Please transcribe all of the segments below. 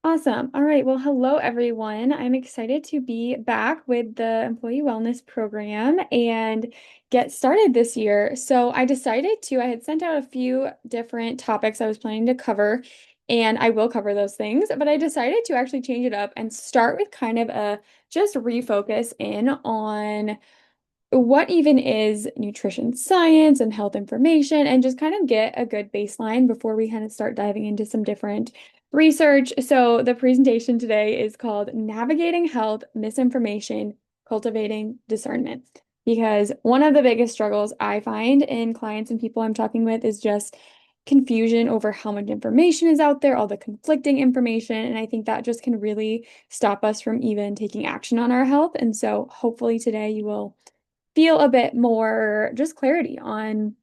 Awesome. All right. Well, hello, everyone. I'm excited to be back with the Employee Wellness Program and get started this year. So I had sent out a few different topics I was planning to cover, and I will cover those things, but I decided to actually change it up and start with kind of a just refocus in on what even is nutrition science and health information, and just kind of get a good baseline before we kind of start diving into some different research. So, the presentation today is called Navigating Health Misinformation, Cultivating Discernment. Because one of the biggest struggles I find in clients and people I'm talking with is just confusion over how much information is out there, all the conflicting information. And I think that just can really stop us from even taking action on our health. And so, hopefully, today you will feel a bit more just clarity on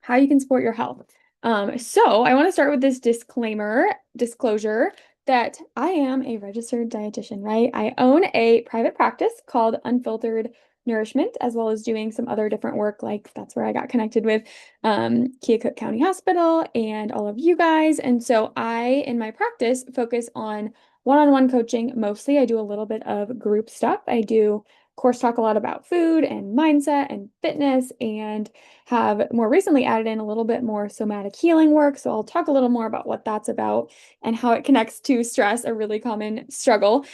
how you can support your health. So I want to start with this disclosure that I am a registered dietitian, right? I own a private practice called Unfiltered Nourishment, as well as doing some other different work. Like that's where I got connected with Keokuk County Hospital and all of you guys. And so I, in my practice, focus on one-on-one coaching mostly. I do a little bit of group stuff. I do course talk a lot about food and mindset and fitness, and have more recently added in a little bit more somatic healing work. So I'll talk a little more about what that's about and how it connects to stress, a really common struggle,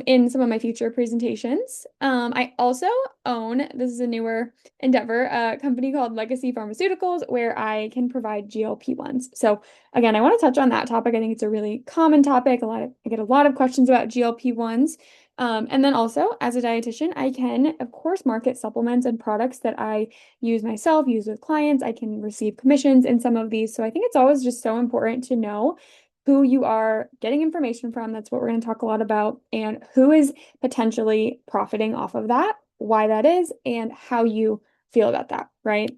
in some of my future presentations. I also own, this is a newer endeavor, a company called Legacy Pharmaceuticals, where I can provide GLP-1s. So again, I want to touch on that topic. I think it's a really common topic. I get a lot of questions about GLP-1s. And then also, as a dietitian, I can, of course, market supplements and products that I use myself, use with clients. I can receive commissions in some of these. So I think it's always just so important to know who you are getting information from. That's what we're going to talk a lot about, and who is potentially profiting off of that, why that is, and how you feel about that, right?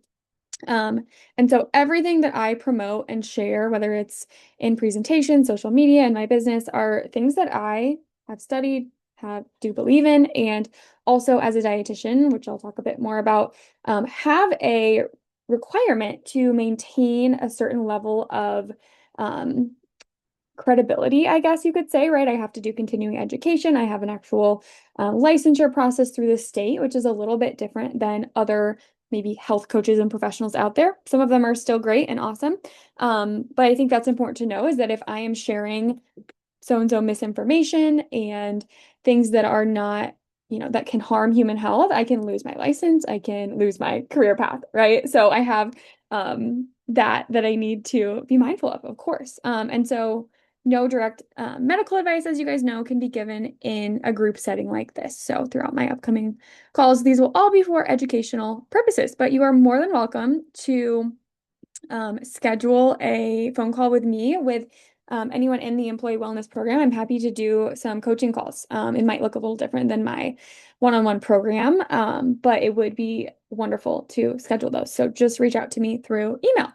Um, and so everything that I promote and share, whether it's in presentation, social media, and my business, are things that I have studied, do believe in, and also as a dietitian, which I'll talk a bit more about, have a requirement to maintain a certain level of um, credibility, I guess you could say, right? I have to do continuing education. I have an actual licensure process through the state, which is a little bit different than other maybe health coaches and professionals out there. Some of them are still great and awesome. But I think that's important to know, is that if I am sharing so-and-so misinformation and things that are not, that can harm human health, I can lose my license, I can lose my career path, right? So I have that I need to be mindful of course. And so no direct medical advice, as you guys know, can be given in a group setting like this. So throughout my upcoming calls, these will all be for educational purposes, but you are more than welcome to schedule a phone call with me, with anyone in the employee wellness program. I'm happy to do some coaching calls. It might look a little different than my one-on-one program, but it would be wonderful to schedule those. So just reach out to me through email.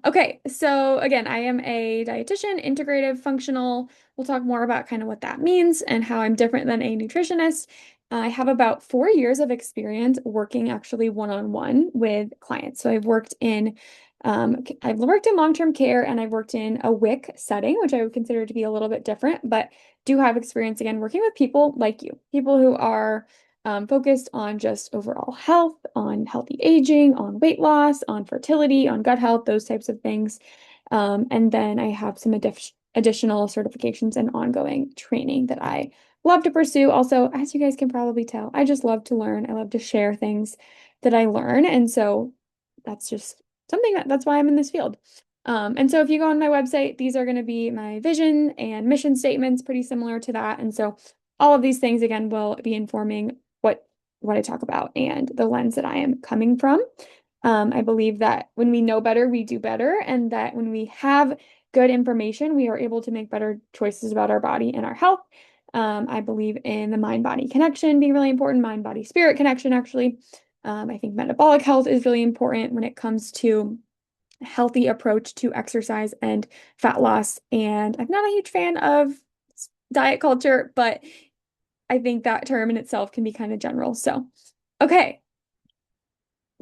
Okay, so again, I am a dietitian, integrative, functional. We'll talk more about kind of what that means and how I'm different than a nutritionist. I have about 4 years of experience working actually one-on-one with clients. So I've worked in long-term care, and I've worked in a WIC setting, which I would consider to be a little bit different, but do have experience again working with people like you, people who are focused on just overall health, on healthy aging, on weight loss, on fertility, on gut health, those types of things. And then I have some additional certifications and ongoing training that I love to pursue. Also, as you guys can probably tell, I just love to learn. I love to share things that I learn. And so that's just that's why I'm in this field. And so if you go on my website, these are going to be my vision and mission statements, pretty similar to that. And so all of these things, again, will be informing what I talk about and the lens that I am coming from. I believe that when we know better, we do better, and that when we have good information, we are able to make better choices about our body and our health. I believe in the mind-body connection being really important, mind-body-spirit connection, actually. I think metabolic health is really important when it comes to a healthy approach to exercise and fat loss. And I'm not a huge fan of diet culture, but I think that term in itself can be kind of general. So, okay,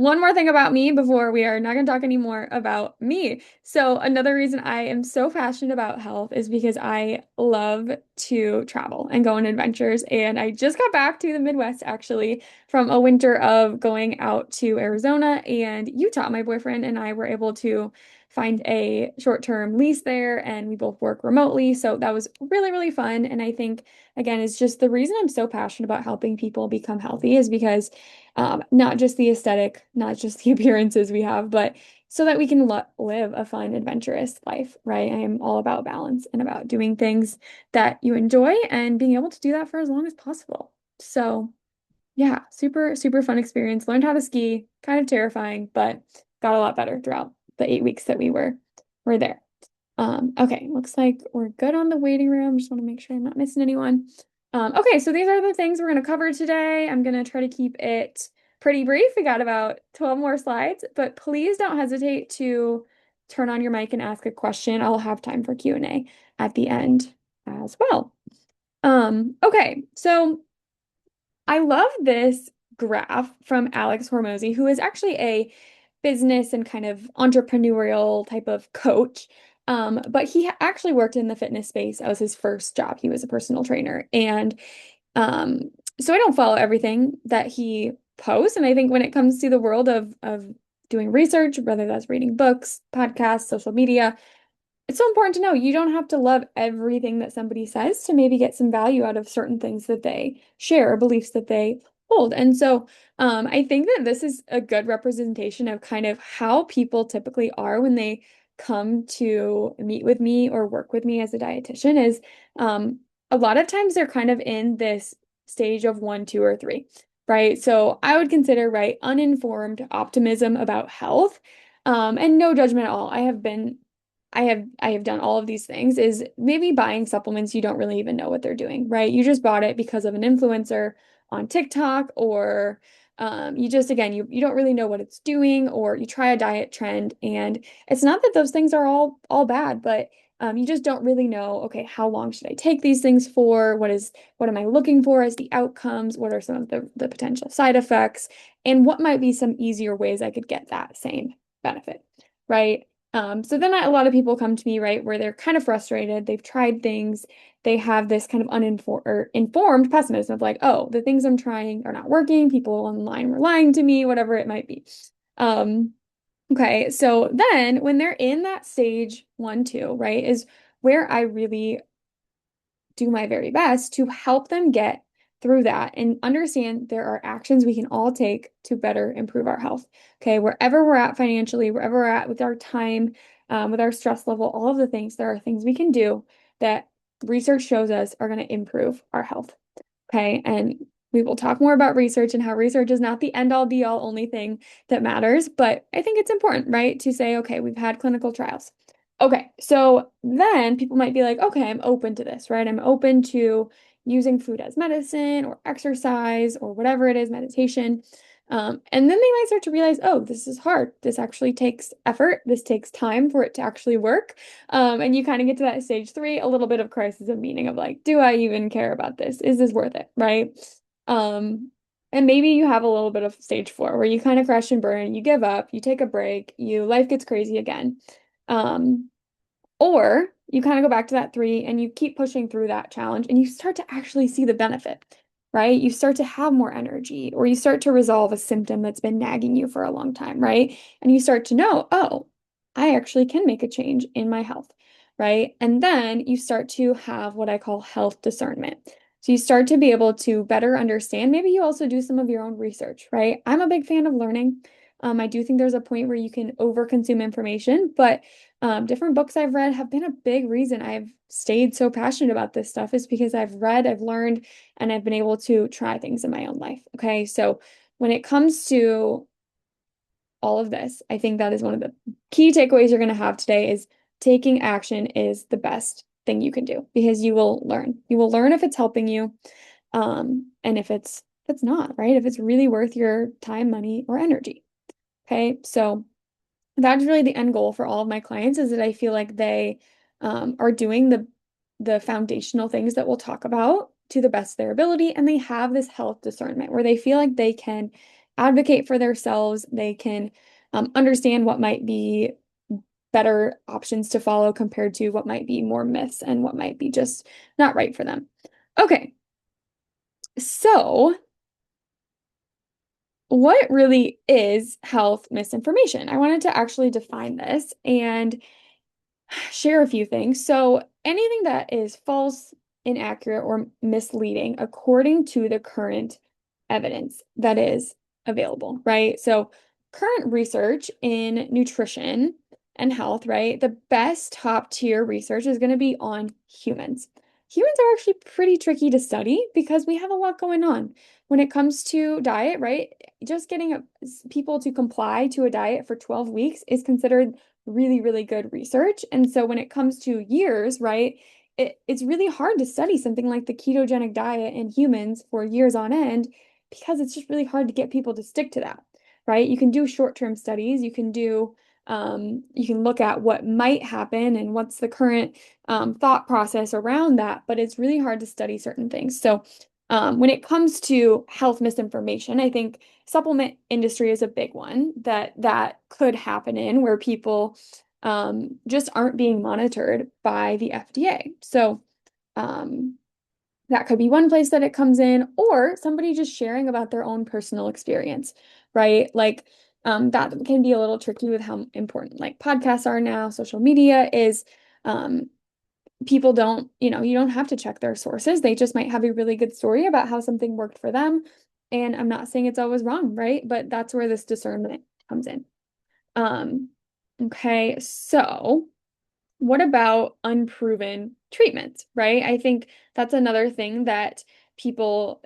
one more thing about me before we are not going to talk anymore about me. So, another reason I am so passionate about health is because I love to travel and go on adventures. And I just got back to the Midwest actually from a winter of going out to Arizona and Utah. My boyfriend and I were able to find a short-term lease there and we both work remotely. So, that was really, really fun. And I think, again, it's just the reason I'm so passionate about helping people become healthy is because not just the aesthetic, not just the appearances we have, but so that we can live a fun, adventurous life, right? I am all about balance and about doing things that you enjoy and being able to do that for as long as possible. So, yeah, super, super fun experience. Learned how to ski, kind of terrifying, but got a lot better throughout the 8 weeks that we were there. Okay, looks like we're good on the waiting room. Just want to make sure I'm not missing anyone. Okay, so these are the things we're going to cover today. I'm going to try to keep it pretty brief. We got about 12 more slides, but please don't hesitate to turn on your mic and ask a question. I'll have time for Q&A at the end as well. Okay, so I love this graph from Alex Hormozy, who is actually a business and kind of entrepreneurial type of coach. But he actually worked in the fitness space. That was his first job. He was a personal trainer. And um, so I don't follow everything that he posts. And I think when it comes to the world of doing research, whether that's reading books, podcasts, social media, it's so important to know you don't have to love everything that somebody says to maybe get some value out of certain things that they share or beliefs that they hold. And so I think that this is a good representation of kind of how people typically are when they come to meet with me or work with me as a dietitian is a lot of times they're kind of in this stage of one, two, or three, right? So I would consider, right, uninformed optimism about health. And no judgment at all. I have done all of these things is maybe buying supplements you don't really even know what they're doing, right? You just bought it because of an influencer on TikTok or you just again you don't really know what it's doing or you try a diet trend and it's not that those things are all bad, but you just don't really know, okay, how long should I take these things for? What am I looking for as the outcomes? What are some of the potential side effects? And what might be some easier ways I could get that same benefit, right? So then a lot of people come to me, right, where they're kind of frustrated. They've tried things. They have this kind of uninformed or informed pessimism of like, oh, the things I'm trying are not working. People online were lying to me, whatever it might be. Um, okay, so then when they're in that stage one, two, right, is where I really do my very best to help them get through that and understand there are actions we can all take to better improve our health. Okay, wherever we're at financially, wherever we're at with our time, with our stress level, all of the things, there are things we can do that research shows us are going to improve our health. Okay, and we will talk more about research and how research is not the end all be all only thing that matters, but I think it's important, right, to say, okay, we've had clinical trials. Okay, so then people might be like, okay, I'm open to this, right? I'm open to using food as medicine or exercise or whatever it is, meditation. And then they might start to realize, oh, this is hard. This actually takes effort. This takes time for it to actually work. And you kind of get to that stage three, a little bit of crisis of meaning of like, do I even care about this? Is this worth it? Right? Um, and maybe you have a little bit of stage four where you kind of crash and burn, you give up, you take a break, life gets crazy again. Um, or you kind of go back to that three and you keep pushing through that challenge and you start to actually see the benefit, right? You start to have more energy or you start to resolve a symptom that's been nagging you for a long time, right? And you start to know, oh, I actually can make a change in my health, right? And then you start to have what I call health discernment. So you start to be able to better understand. Maybe you also do some of your own research, right? I'm a big fan of learning. I do think there's a point where you can overconsume information, but different books I've read have been a big reason I've stayed so passionate about this stuff is because I've read, I've learned, and I've been able to try things in my own life. Okay. So when it comes to all of this, I think that is one of the key takeaways you're going to have today is taking action is the best thing you can do because you will learn. You will learn if it's helping you, and if it's not, right? If it's really worth your time, money, or energy. Okay. So that's really the end goal for all of my clients is that I feel like they are doing the foundational things that we'll talk about to the best of their ability, and they have this health discernment where they feel like they can advocate for themselves. They can understand what might be better options to follow compared to what might be more myths and what might be just not right for them. Okay, so what really is health misinformation? I wanted to actually define this and share a few things. So, anything that is false, inaccurate, or misleading according to the current evidence that is available, right? So, current research in nutrition and health, right? The best top tier research is going to be on humans. Humans are actually pretty tricky to study because we have a lot going on. When it comes to diet, right? Just getting people to comply to a diet for 12 weeks is considered really, really good research. And so when it comes to years, right, it's really hard to study something like the ketogenic diet in humans for years on end because it's just really hard to get people to stick to that, right? You can do short-term studies, you can look at what might happen and what's the current thought process around that, but it's really hard to study certain things. So when it comes to health misinformation, I think supplement industry is a big one that could happen in where people just aren't being monitored by the FDA. So um, that could be one place that it comes in, or somebody just sharing about their own personal experience, right? Like that can be a little tricky with how important like podcasts are now. Social media is people don't, you don't have to check their sources. They just might have a really good story about how something worked for them. And I'm not saying it's always wrong, right? But that's where this discernment comes in. Um, okay, so what about unproven treatments, right? I think that's another thing that people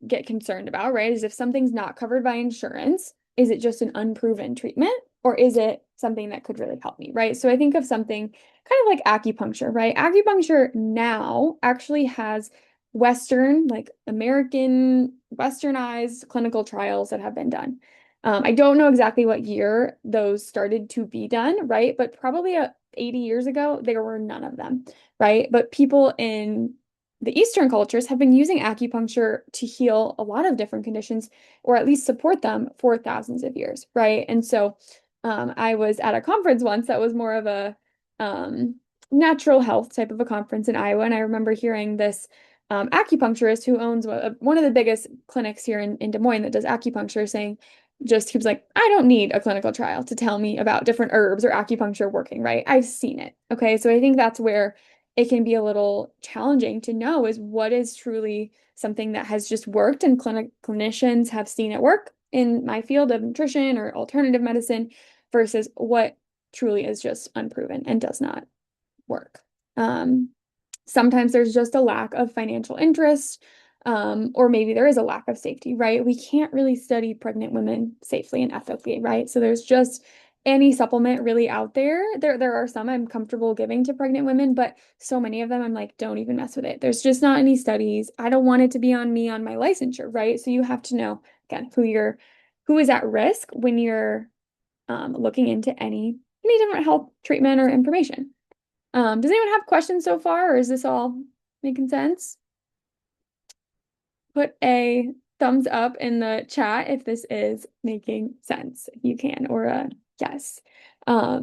get concerned about, right? Is if something's not covered by insurance, is it just an unproven treatment or is it something that could really help me, right? So I think of something kind of like acupuncture, right? Acupuncture now actually has Western, like American, Westernized clinical trials that have been done. I don't know exactly what year those started to be done, right? But probably 80 years ago, there were none of them, right? But people in the Eastern cultures have been using acupuncture to heal a lot of different conditions, or at least support them for thousands of years, right? And so I was at a conference once that was more of a natural health type of a conference in Iowa, and I remember hearing this acupuncturist who owns one of the biggest clinics here in Des Moines that does acupuncture saying, just he was like, I don't need a clinical trial to tell me about different herbs or acupuncture working, right? I've seen it. Okay. So I think that's where it can be a little challenging to know is what is truly something that has just worked and clinicians have seen it work in my field of nutrition or alternative medicine versus what truly is just unproven and does not work. Um, Sometimes there's just a lack of financial interest, or maybe there is a lack of safety, right? We can't really study pregnant women safely and ethically, right? So there's just any supplement really out there. There are some I'm comfortable giving to pregnant women, but so many of them I'm like, don't even mess with it. There's just not any studies. I don't want it to be on me on my licensure, right? So you have to know again who is at risk when you're looking into any different health treatment or information. Does anyone have questions so far, or is this all making sense? Put a thumbs up in the chat if this is making sense, if you can, or a yes. Or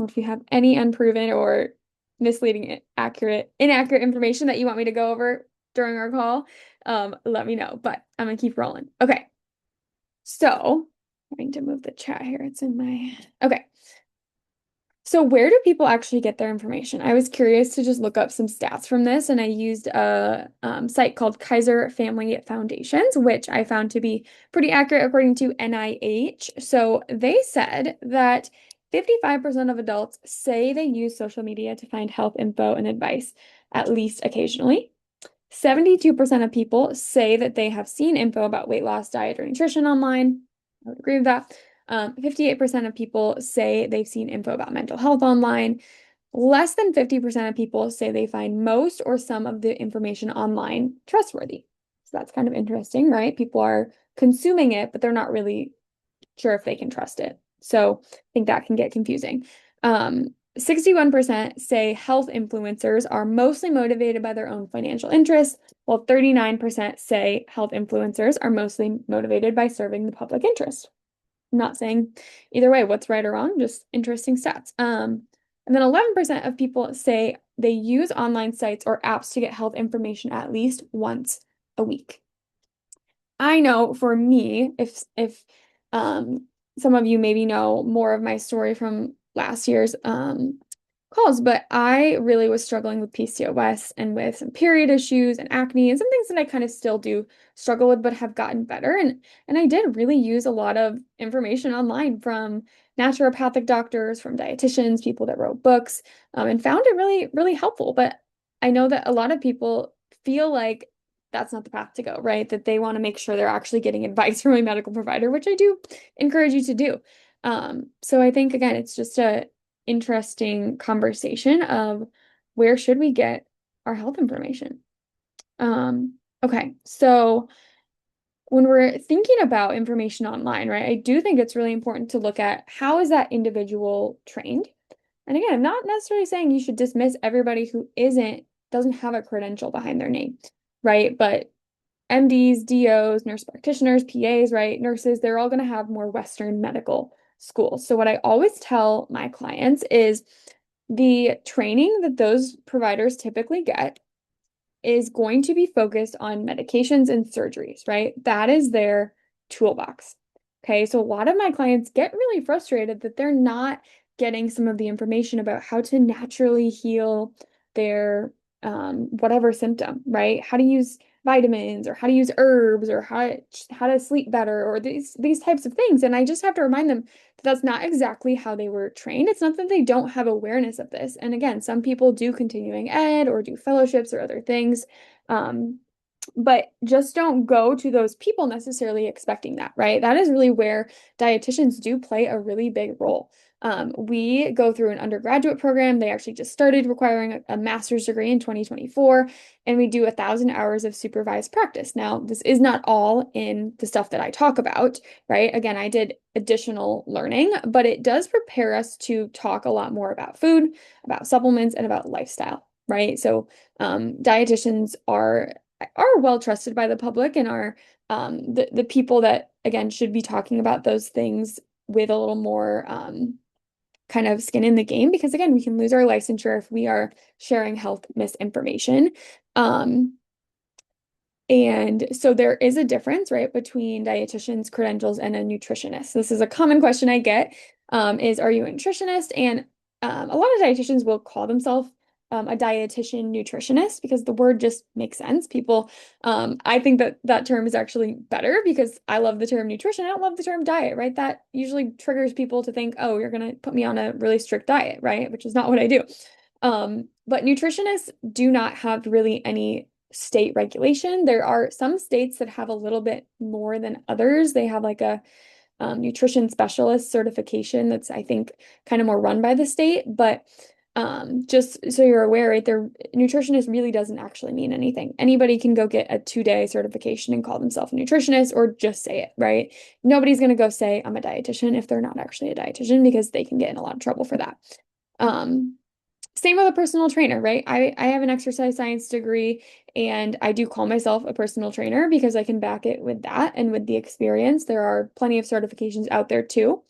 if you have any unproven or misleading, inaccurate information that you want me to go over during our call, let me know. But I'm gonna keep rolling. Okay. So, I need to move the chat here. It's in my okay. So where do people actually get their information? I was curious to just look up some stats from this, and I used a site called Kaiser Family Foundations, which I found to be pretty accurate according to NIH. So they said that 55% of adults say they use social media to find health info and advice at least occasionally. 72% of people say that they have seen info about weight loss, diet, or nutrition online. I would agree with that. 58% of people say they've seen info about mental health online. Less than 50% of people say they find most or some of the information online trustworthy. So that's kind of interesting, right? People are consuming it, but they're not really sure if they can trust it. So I think that can get confusing. 61% say health influencers are mostly motivated by their own financial interests, while 39% say health influencers are mostly motivated by serving the public interest. I'm not saying either way what's right or wrong, just interesting stats. And then 11% of people say they use online sites or apps to get health information at least once a week. I know for me, if some of you maybe know more of my story from last year's calls, but I really was struggling with PCOS and with some period issues and acne and some things that I kind of still do struggle with, but have gotten better. And I did really use a lot of information online from naturopathic doctors, from dietitians, people that wrote books, and found it really, really helpful. But I know that a lot of people feel like that's not the path to go, right? That they want to make sure they're actually getting advice from a medical provider, which I do encourage you to do. So I think again, it's just a interesting conversation of where should we get our health information. Okay, so when we're thinking about information online, right, I do think it's really important to look at how is that individual trained. And again, I'm not necessarily saying you should dismiss everybody who doesn't have a credential behind their name, right? But MDs, DOs, nurse practitioners, PAs, right? Nurses, they're all going to have more Western medical schools. So what I always tell my clients is the training that those providers typically get is going to be focused on medications and surgeries, right? That is their toolbox. Okay, so a lot of my clients get really frustrated that they're not getting some of the information about how to naturally heal their whatever symptom, right? How to use vitamins or how to use herbs or how to sleep better or these types of things. And I just have to remind them that that's not exactly how they were trained. It's not that they don't have awareness of this. And again, some people do continuing ed or do fellowships or other things. Um, but just don't go to those people necessarily expecting that, right? That is really where dietitians do play a really big role. We go through an undergraduate program. They actually just started requiring a master's degree in 2024, and we do 1,000 hours of supervised practice. Now, this is not all in the stuff that I talk about, right? Again, I did additional learning, but it does prepare us to talk a lot more about food, about supplements, and about lifestyle, right? So, dietitians are well trusted by the public and are the people that again should be talking about those things with a little more kind of skin in the game because again we can lose our licensure if we are sharing health misinformation. And so there is a difference, right, between dietitian's credentials and a nutritionist. This is a common question I get, is are you a nutritionist? And a lot of dietitians will call themselves a dietitian nutritionist because the word just makes sense. People, I think that that term is actually better because I love the term nutrition. I don't love the term diet, right? That usually triggers people to think, oh, you're going to put me on a really strict diet, right? Which is not what I do. But nutritionists do not have really any state regulation. There are some states that have a little bit more than others. They have like a nutrition specialist certification that's, I think, kind of more run by the state. But just so you're aware, right, their nutritionist really doesn't actually mean anything. Anybody can go get a 2-day certification and call themselves a nutritionist or just say it, right? Nobody's going to go say, I'm a dietitian if they're not actually a dietitian because they can get in a lot of trouble for that. Same with a personal trainer, right? I have an exercise science degree and I do call myself a personal trainer because I can back it with that and with the experience. There are plenty of certifications out there too.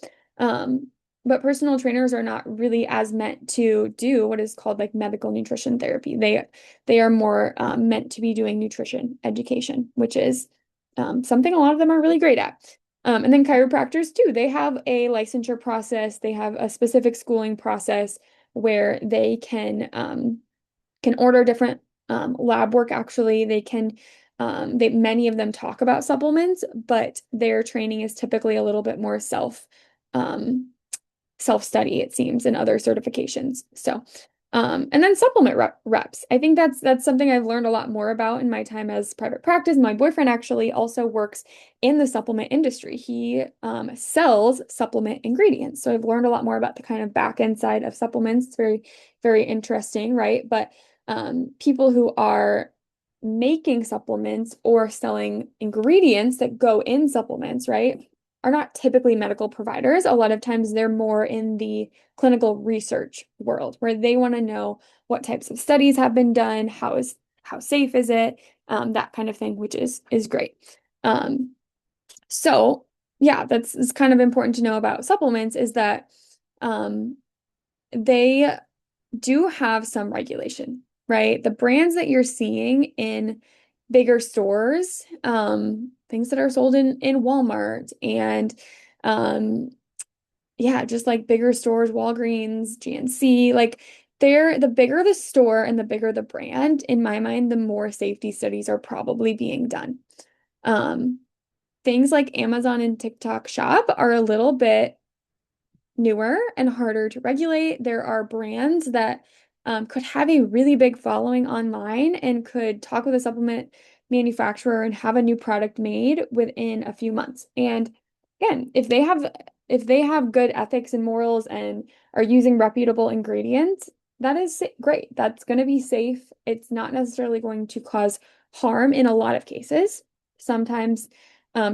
But personal trainers are not really as meant to do what is called like medical nutrition therapy. They are more meant to be doing nutrition education, which is something a lot of them are really great at. And then chiropractors too. They have a licensure process. They have a specific schooling process where they can order different lab work. Actually, they can many of them talk about supplements, but their training is typically a little bit more self-study, it seems, and other certifications. So, and then supplement reps. I think that's something I've learned a lot more about in my time as private practice. My boyfriend actually also works in the supplement industry. He sells supplement ingredients. So I've learned a lot more about the kind of back end side of supplements. It's very, very interesting, right? But people who are making supplements or selling ingredients that go in supplements, right? are not typically medical providers. A lot of times they're more in the clinical research world where they want to know what types of studies have been done, how safe is it, that kind of thing, which is great. Um, so yeah, that's is kind of important to know about supplements is that um, they do have some regulation, right? The brands that you're seeing in bigger stores, things that are sold in Walmart and um, yeah, just like bigger stores, Walgreens, GNC, like they're the bigger the store and the bigger the brand, in my mind, the more safety studies are probably being done. Um, things like Amazon and TikTok Shop are a little bit newer and harder to regulate. There are brands that could have a really big following online and could talk with a supplement manufacturer and have a new product made within a few months. And again, if they have good ethics and morals and are using reputable ingredients, that is great. That's going to be safe. It's not necessarily going to cause harm in a lot of cases. Sometimes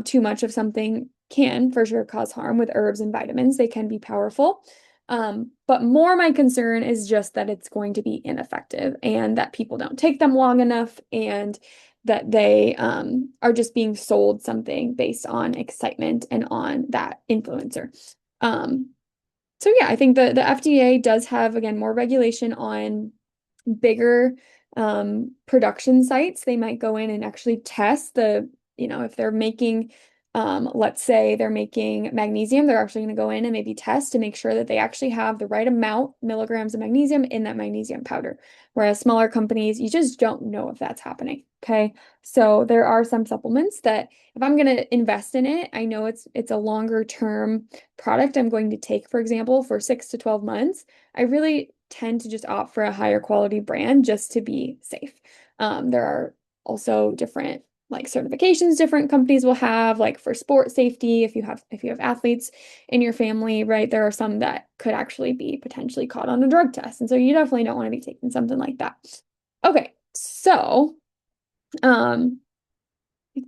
too much of something can for sure cause harm with herbs and vitamins. They can be powerful. But more my concern is just that it's going to be ineffective and that people don't take them long enough and that they are just being sold something based on excitement and on that influencer. Um, so yeah, I think the FDA does have, again, more regulation on bigger production sites. They might go in and actually test if they're making, let's say they're making magnesium, they're actually going to go in and maybe test to make sure that they actually have the right amount milligrams of magnesium in that magnesium powder. Whereas smaller companies, you just don't know if that's happening. Okay. So there are some supplements that if I'm going to invest in it, I know it's a longer term product I'm going to take, for example, for 6 to 12 months. I really tend to just opt for a higher quality brand just to be safe. There are also different like certifications different companies will have, like for sport safety, if you have athletes in your family, right? There are some that could actually be potentially caught on a drug test. And so you definitely don't want to be taking something like that. Okay, so I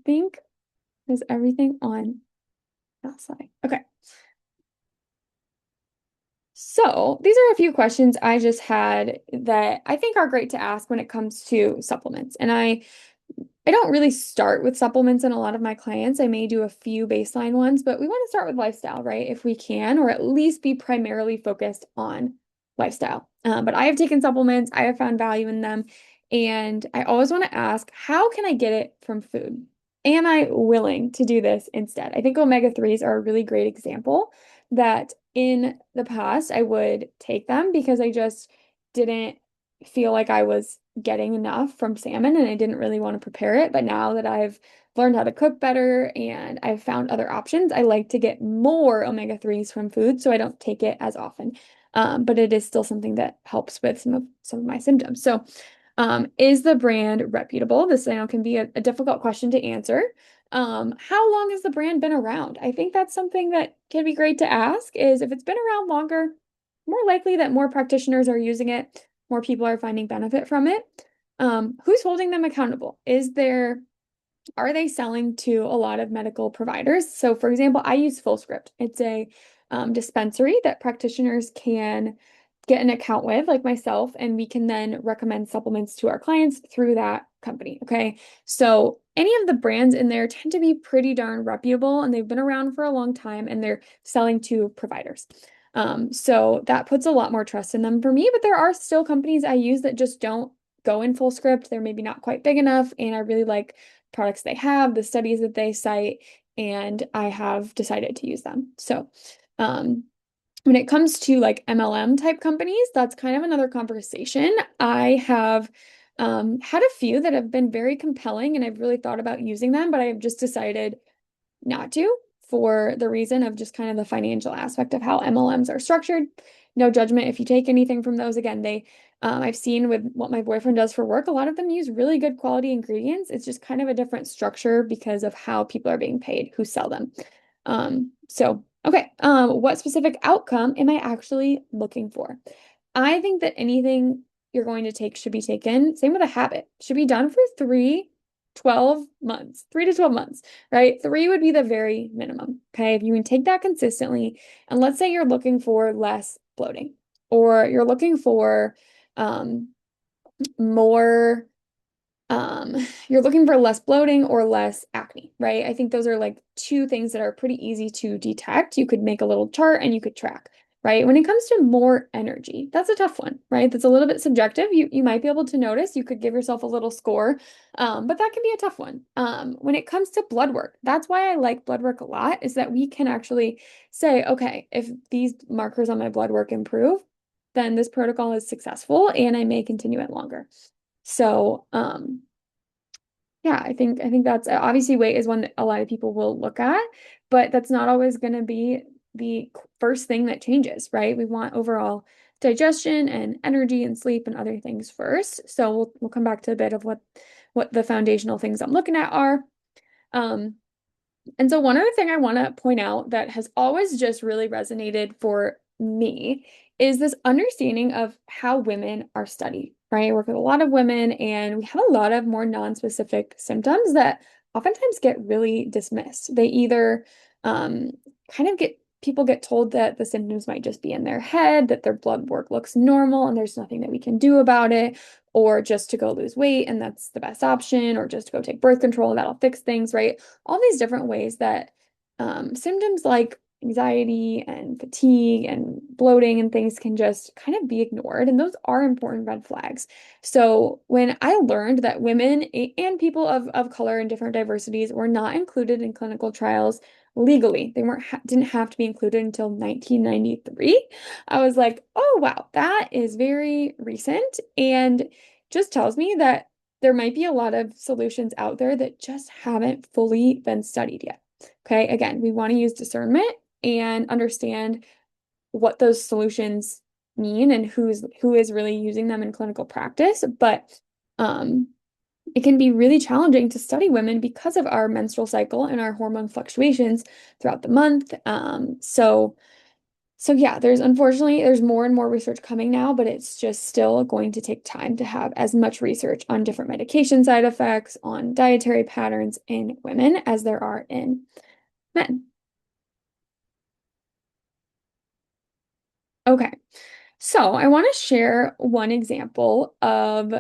think there's everything on that side. Okay. So these are a few questions I just had that I think are great to ask when it comes to supplements. And I don't really start with supplements in a lot of my clients. I may do a few baseline ones, but we want to start with lifestyle, right? If we can, or at least be primarily focused on lifestyle. But I have taken supplements, I have found value in them, and I always want to ask, how can I get it from food? Am I willing to do this instead? I think omega-3s are a really great example that in the past I would take them because I just didn't feel like I was getting enough from salmon and I didn't really want to prepare it. But now that I've learned how to cook better and I've found other options, I like to get more omega-3s from food so I don't take it as often. But it is still something that helps with some of my symptoms. So, is the brand reputable? This I know can be a difficult question to answer. How long has the brand been around? I think that's something that can be great to ask is if it's been around longer, more likely that more practitioners are using it, more people are finding benefit from it. Who's holding them accountable? Are they selling to a lot of medical providers? So, for example, I use FullScript. It's a dispensary that practitioners can get an account with, like myself, and we can then recommend supplements to our clients through that company. Okay. So, any of the brands in there tend to be pretty darn reputable and they've been around for a long time and they're selling to providers. So that puts a lot more trust in them for me, but there are still companies I use that just don't go in FullScript. They're maybe not quite big enough, and I really like products they have, the studies that they cite, and I have decided to use them. So, when it comes to like MLM type companies, that's kind of another conversation. I have had a few that have been very compelling, and I've really thought about using them, but I've just decided not to for the reason of just kind of the financial aspect of how MLMs are structured. No judgment if you take anything from those. Again, I've seen with what my boyfriend does for work, a lot of them use really good quality ingredients. It's just kind of a different structure because of how people are being paid who sell them. Okay. What specific outcome am I actually looking for? I think that anything you're going to take should be taken, same with a habit, should be done for 3 12 months, 3 to 12 months, right? Three would be the very minimum. Okay. If you can take that consistently, and let's say you're looking for less bloating, or you're looking for um, more um, you're looking for less bloating or less acne, right? I think those are like two things that are pretty easy to detect. You could make a little chart and you could track, right? When it comes to more energy, that's a tough one, right? That's a little bit subjective. You might be able to notice, you could give yourself a little score, but that can be a tough one. When it comes to blood work, that's why I like blood work a lot, is that we can actually say, okay, if these markers on my blood work improve, then this protocol is successful and I may continue it longer. So, yeah, I think that's obviously weight is one that a lot of people will look at, but that's not always going to be the first thing that changes, right? We want overall digestion and energy and sleep and other things first. So we'll come back to a bit of what the foundational things I'm looking at are. Um, and so one other thing I want to point out that has always just really resonated for me is this understanding of how women are studied, right? I work with a lot of women and we have a lot of more non-specific symptoms that oftentimes get really dismissed. They either um, kind of get people get told that the symptoms might just be in their head, that their blood work looks normal and there's nothing that we can do about it, or just to go lose weight and that's the best option, or just to go take birth control and that'll fix things, right? All these different ways that symptoms like anxiety and fatigue and bloating and things can just kind of be ignored. And those are important red flags. So when I learned that women and people of color and different diversities were not included in clinical trials legally, they weren't didn't have to be included until 1993. I was like, oh wow, that is very recent and just tells me that there might be a lot of solutions out there that just haven't fully been studied yet. Okay, again, we want to use discernment and understand what those solutions mean and who is really using them in clinical practice. But um, it can be really challenging to study women because of our menstrual cycle and our hormone fluctuations throughout the month. So yeah, there's more and more research coming now, but it's just still going to take time to have as much research on different medication side effects, on dietary patterns in women as there are in men. Okay, so I want to share one example of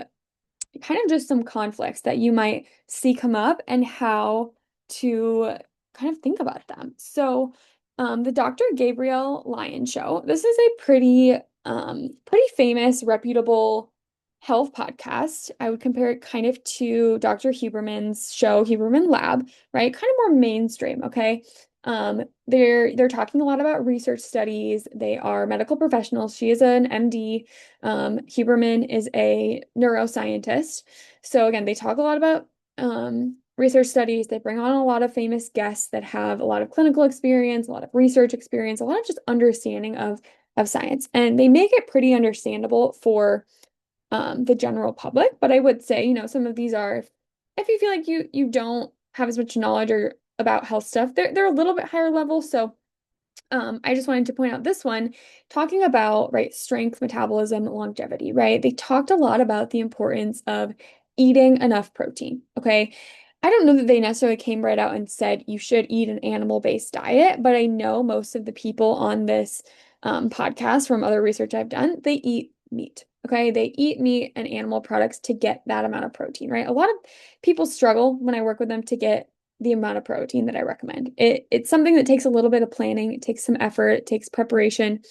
kind of just some conflicts that you might see come up and how to kind of think about them. So, the Dr. Gabriel Lyon show, this is a pretty famous, reputable health podcast. I would compare it kind of to Dr. Huberman's show, Huberman Lab, right? Kind of more mainstream, okay? They're talking a lot about research studies. They are medical professionals. She is an MD. Huberman is a neuroscientist. So again, they talk a lot about research studies. They bring on a lot of famous guests that have a lot of clinical experience, a lot of research experience, a lot of just understanding of science. And they make it pretty understandable for the general public. But I would say, some of these are if you feel like you don't have as much knowledge or about health stuff, they're a little bit higher level. So I just wanted to point out this one, talking about, right, strength, metabolism, longevity, right? They talked a lot about the importance of eating enough protein, okay? I don't know that they necessarily came right out and said you should eat an animal-based diet, but I know most of the people on this podcast from other research I've done, they eat meat, okay? They eat meat and animal products to get that amount of protein, right? A lot of people struggle when I work with them to get the amount of protein that I recommend. It's something that takes a little bit of planning, it takes some effort, it takes preparation.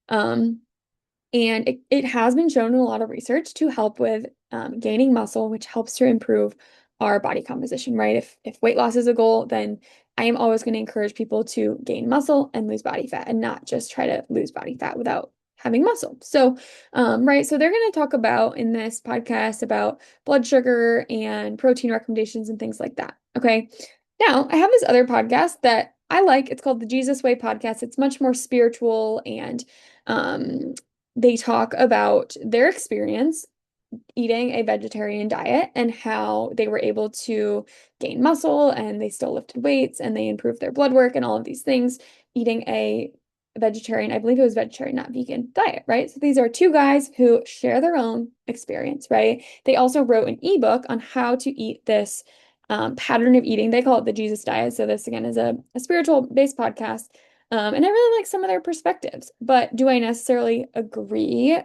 Um, and it has been shown in a lot of research to help with gaining muscle, which helps to improve our body composition, right? If weight loss is a goal, then I am always going to encourage people to gain muscle and lose body fat and not just try to lose body fat without having muscle. So, right, so they're going to talk about in this podcast about blood sugar and protein recommendations and things like that. Okay. Now, I have this other podcast that I like. It's called the Jesus Way podcast. It's much more spiritual and um, they talk about their experience eating a vegetarian diet and how they were able to gain muscle and they still lifted weights and they improved their blood work and all of these things eating a vegetarian, I believe it was vegetarian, not vegan diet, right? So these are two guys who share their own experience, right? They also wrote an ebook on how to eat this pattern of eating. They call it the Jesus diet. So this again is a spiritual based podcast. And I really like some of their perspectives, but do I necessarily agree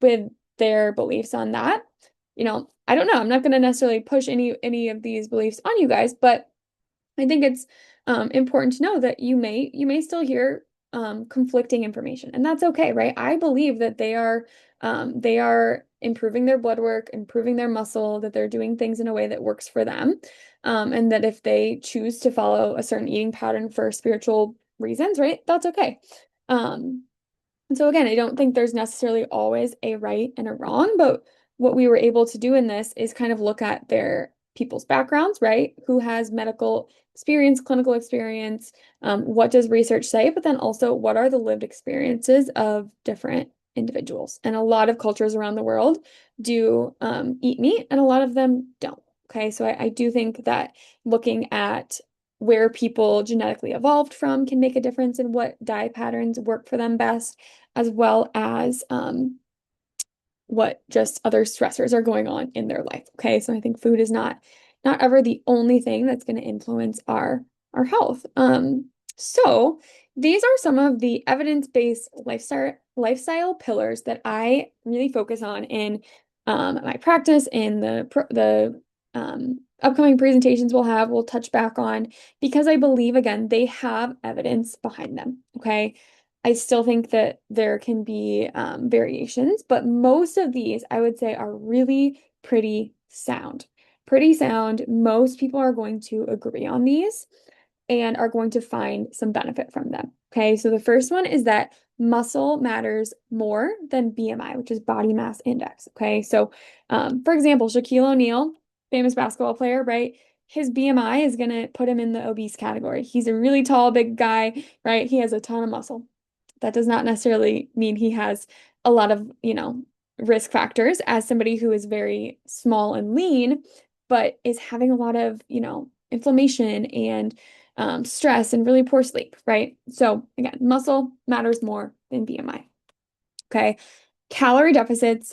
with their beliefs on that? I don't know. I'm not going to necessarily push any of these beliefs on you guys, but I think it's important to know that you may still hear conflicting information, and that's okay, right? I believe that they are improving their blood work, improving their muscle, that they're doing things in a way that works for them, and that if they choose to follow a certain eating pattern for spiritual reasons, right, that's okay. Um, and so again, I don't think there's necessarily always a right and a wrong, but what we were able to do in this is kind of look at their people's backgrounds, right? Who has medical experience, clinical experience, what does research say, but then also what are the lived experiences of different individuals. And a lot of cultures around the world do eat meat, and a lot of them don't. Okay, so I do think that looking at where people genetically evolved from can make a difference in what diet patterns work for them best, as well as what just other stressors are going on in their life. Okay, so I think food is not ever the only thing that's going to influence our health. So these are some of the evidence-based lifestyle pillars that I really focus on in my practice, in the upcoming presentations we'll touch back on, because I believe again they have evidence behind them. Okay. I still think that there can be variations, but most of these I would say are really pretty sound. Pretty sound. Most people are going to agree on these and are going to find some benefit from them. Okay, so the first one is that muscle matters more than BMI, which is body mass index. Okay, so for example, Shaquille O'Neal, famous basketball player, right? His BMI is going to put him in the obese category. He's a really tall, big guy, right? He has a ton of muscle. That does not necessarily mean he has a lot of, risk factors as somebody who is very small and lean, but is having a lot of, inflammation and stress and really poor sleep, right? So again, muscle matters more than BMI. Okay. Calorie deficits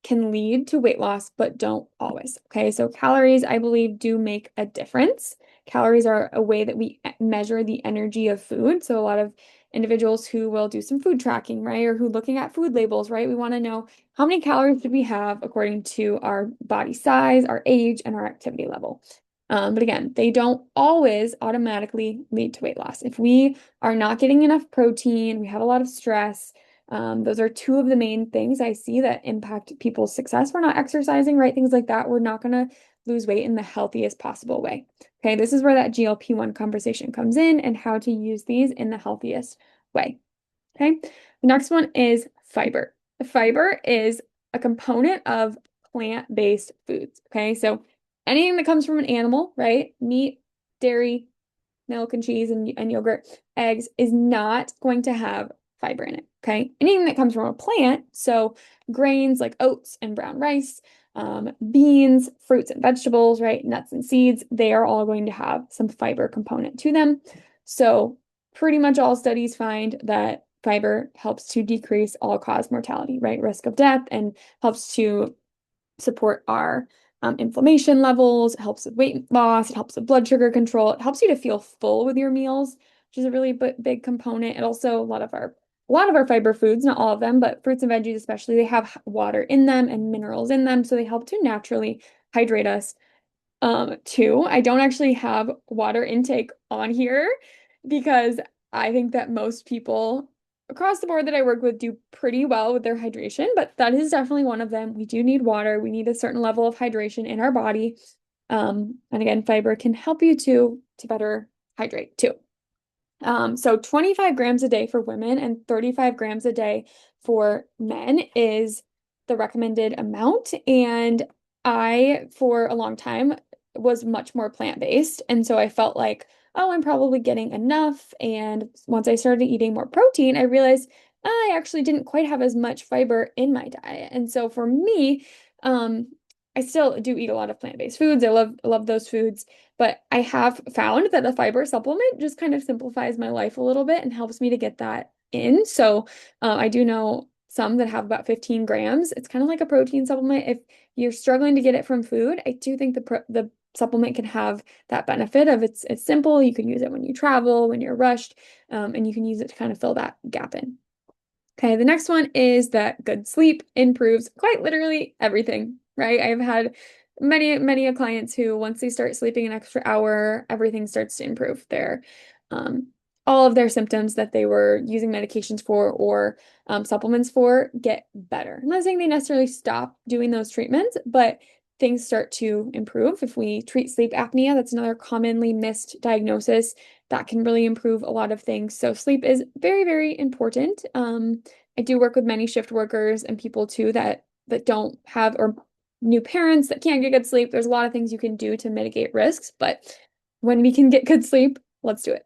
can lead to weight loss, but don't always. Okay. So calories, I believe, do make a difference. Calories are a way that we measure the energy of food. So a lot of individuals who will do some food tracking, right? Or who looking at food labels, right? We want to know how many calories did we have according to our body size, our age, and our activity level. But again, they don't always automatically lead to weight loss. If we are not getting enough protein, we have a lot of stress, those are two of the main things I see that impact people's success. We're not exercising, right? Things like that. We're not going to lose weight in the healthiest possible way. Okay, this is where that GLP-1 conversation comes in and how to use these in the healthiest way. Okay, the next one is fiber. The fiber is a component of plant-based foods. Okay, so anything that comes from an animal, right? Meat, dairy, milk and cheese and yogurt, eggs is not going to have fiber in it. Okay. Anything that comes from a plant, so grains like oats and brown rice, beans, fruits and vegetables, right? Nuts and seeds, they are all going to have some fiber component to them. So pretty much all studies find that fiber helps to decrease all-cause mortality, right? Risk of death, and helps to support our inflammation levels. It helps with weight loss. It helps with blood sugar control. It helps you to feel full with your meals, which is a really big component. It also a lot of our fiber foods, not all of them, but fruits and veggies especially, they have water in them and minerals in them, so they help to naturally hydrate us. Two, I don't actually have water intake on here because I think that most people across the board that I work with do pretty well with their hydration, but that is definitely one of them. We do need water. We need a certain level of hydration in our body. And again, fiber can help you to better hydrate too. So 25 grams a day for women and 35 grams a day for men is the recommended amount. And I, for a long time, was much more plant-based. And so I felt like, oh, I'm probably getting enough. And once I started eating more protein, I realized I actually didn't quite have as much fiber in my diet. And so for me, I still do eat a lot of plant-based foods. I love those foods. But I have found that a fiber supplement just kind of simplifies my life a little bit and helps me to get that in. So I do know some that have about 15 grams. It's kind of like a protein supplement. If you're struggling to get it from food, I do think the supplement can have that benefit of it's simple. You can use it when you travel, when you're rushed, and you can use it to kind of fill that gap in. Okay, the next one is that good sleep improves quite literally everything, right? I've had many clients who, once they start sleeping an extra hour, everything starts to improve. Um, all of their symptoms that they were using medications for or supplements for get better. I'm not saying they necessarily stop doing those treatments, but things start to improve. If we treat sleep apnea, that's another commonly missed diagnosis that can really improve a lot of things. So sleep is very important. I do work with many shift workers and people too that don't have or new parents that can't get good sleep. There's a lot of things you can do to mitigate risks, but when we can get good sleep, let's do it.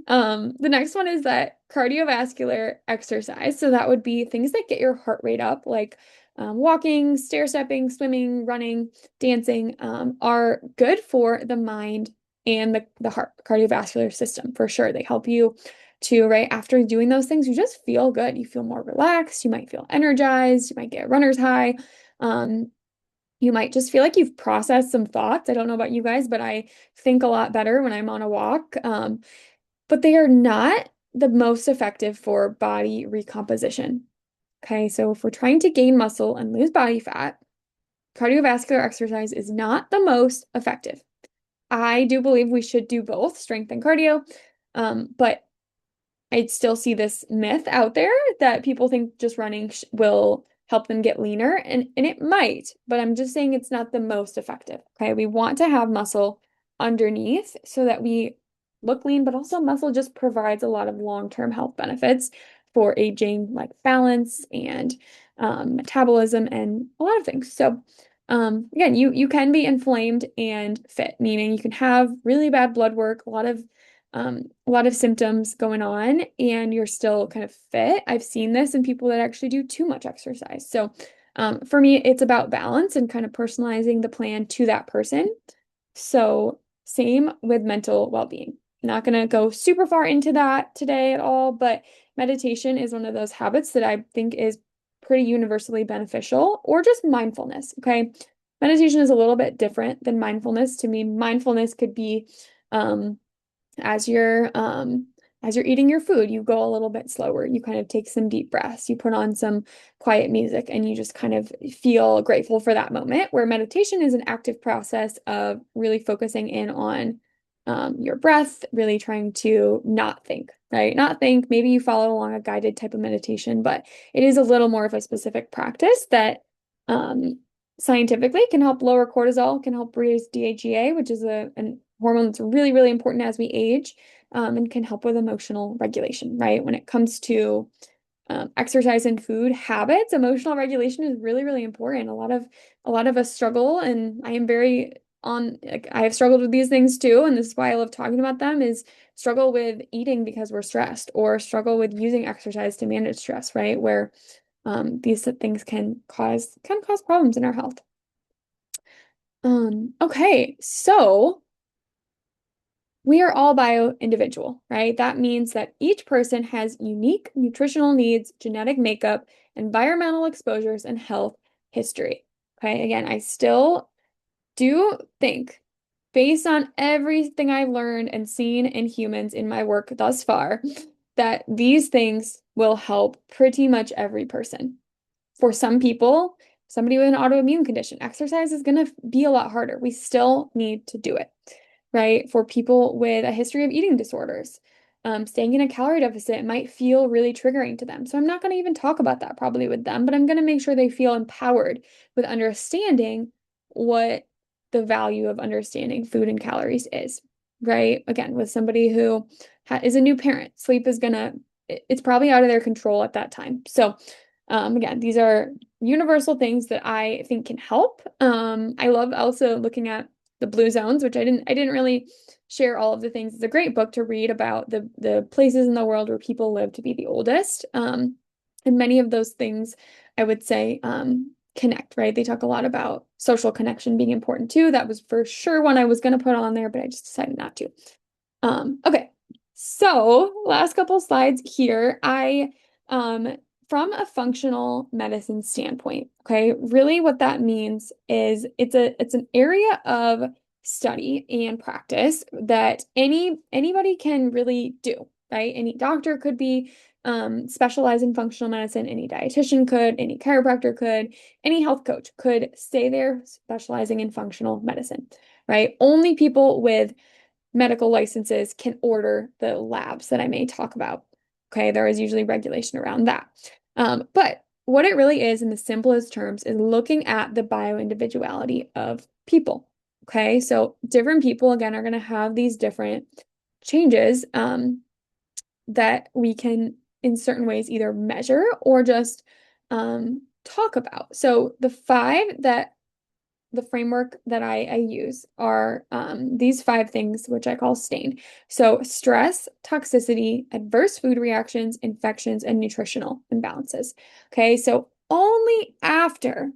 The next one is that cardiovascular exercise. So that would be things that get your heart rate up, like walking, stair stepping, swimming, running, dancing, are good for the mind and the heart, cardiovascular system for sure. They help you to, right after doing those things, you just feel good. You feel more relaxed. You might feel energized. You might get a runner's high. Um, you might just feel like you've processed some thoughts. I don't know about you guys, but I think a lot better when I'm on a walk. But they are not the most effective for body recomposition. Okay, so if we're trying to gain muscle and lose body fat, cardiovascular exercise is not the most effective. I do believe we should do both strength and cardio, but I still see this myth out there that people think just running will help them get leaner, and it might, but I'm just saying it's not the most effective. Okay, we want to have muscle underneath so that we look lean, but also muscle just provides a lot of long-term health benefits for aging, like balance and metabolism and a lot of things. So again, you can be inflamed and fit, meaning you can have really bad blood work, a lot of symptoms going on, and you're still kind of fit. I've seen this in people that actually do too much exercise. So for me, it's about balance and kind of personalizing the plan to that person. So same with mental well-being. Not going to go super far into that today at all, but meditation is one of those habits that I think is pretty universally beneficial, or just mindfulness. Okay. Meditation is a little bit different than mindfulness. To me, mindfulness could be um, as you're eating your food, you go a little bit slower. You kind of take some deep breaths. You put on some quiet music and you just kind of feel grateful for that moment. Where meditation is an active process of really focusing in on your breath, really trying to not think, right? Not think. Maybe you follow along a guided type of meditation, but it is a little more of a specific practice that scientifically can help lower cortisol, can help raise DHEA, which is an hormone that's really important as we age, and can help with emotional regulation, right? When it comes to exercise and food habits, emotional regulation is really important. A lot of us struggle, and I am very on, like, I have struggled with these things too, and this is why I love talking about them, is struggle with eating because we're stressed, or struggle with using exercise to manage stress, right? Where these things can cause problems in our health. Okay, so we are all bio-individual, right? That means that each person has unique nutritional needs, genetic makeup, environmental exposures, and health history. Okay, again, I still do think, based on everything I've learned and seen in humans in my work thus far, that these things will help pretty much every person. For some people, somebody with an autoimmune condition, exercise is going to be a lot harder. We still need to do it, right? For people with a history of eating disorders, staying in a calorie deficit might feel really triggering to them. So I'm not going to even talk about that probably with them, but I'm going to make sure they feel empowered with understanding what the value of understanding food and calories is, right? Again, with somebody who is a new parent, sleep is it's probably out of their control at that time. So again, these are universal things that I think can help. I love also looking at the blue zones, which I didn't really share all of the things. It's a great book to read about the places in the world where people live to be the oldest. And many of those things I would say connect, right? They talk a lot about social connection being important too. That was for sure one I was going to put on there, but I just decided not to. Okay, so last couple slides here. From a functional medicine standpoint, okay, really what that means is it's an area of study and practice that anybody can really do, right? Any doctor could be specialize in functional medicine, any dietitian could, any chiropractor could, any health coach could stay there specializing in functional medicine, right? Only people with medical licenses can order the labs that I may talk about. Okay, there is usually regulation around that. But what it really is in the simplest terms is looking at the bioindividuality of people. Okay, so different people, again, are going to have these different changes that we can, in certain ways, either measure or just talk about. So the framework that I use are these five things, which I call STAIN. So stress, toxicity, adverse food reactions, infections, and nutritional imbalances. Okay, so only after,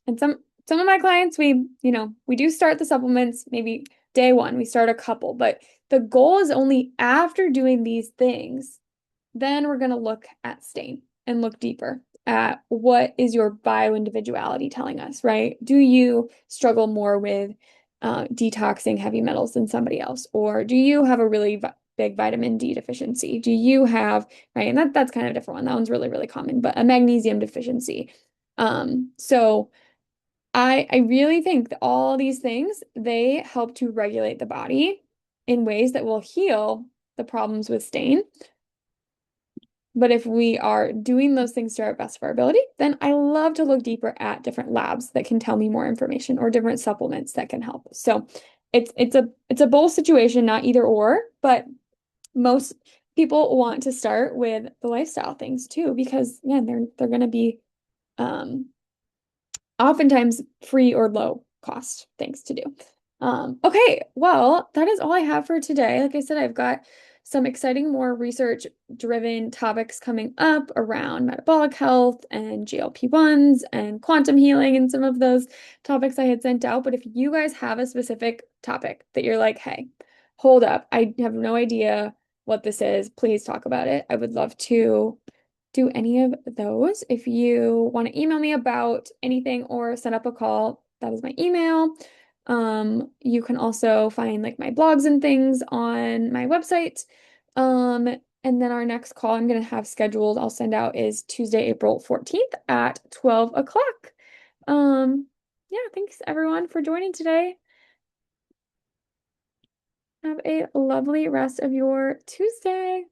and some of my clients, we do start the supplements, maybe day one, we start a couple, but the goal is only after doing these things, then we're going to look at STAIN and look deeper at what is your bioindividuality telling us, right? Do you struggle more with detoxing heavy metals than somebody else? Or do you have a really big vitamin D deficiency? Do you have, right? And that's kind of a different one. That one's really, really common, but a magnesium deficiency. So I really think that all these things, they help to regulate the body in ways that will heal the problems with STAIN. But if we are doing those things to our best of our ability, then I love to look deeper at different labs that can tell me more information or different supplements that can help. So it's a both situation, not either or, but most people want to start with the lifestyle things too, because again, they're going to be um, oftentimes free or low cost things to do. Okay, well, that is all I have for today. Like I said, I've got some exciting, more research-driven topics coming up around metabolic health and GLP-1s and quantum healing and some of those topics I had sent out. But if you guys have a specific topic that you're like, hey, hold up, I have no idea what this is, please talk about it. I would love to do any of those. If you want to email me about anything or set up a call, that is my email. You can also find like my blogs and things on my website. And then our next call I'm going to have scheduled, I'll send out is Tuesday, April 14th at 12 o'clock. Yeah, thanks everyone for joining today. Have a lovely rest of your Tuesday.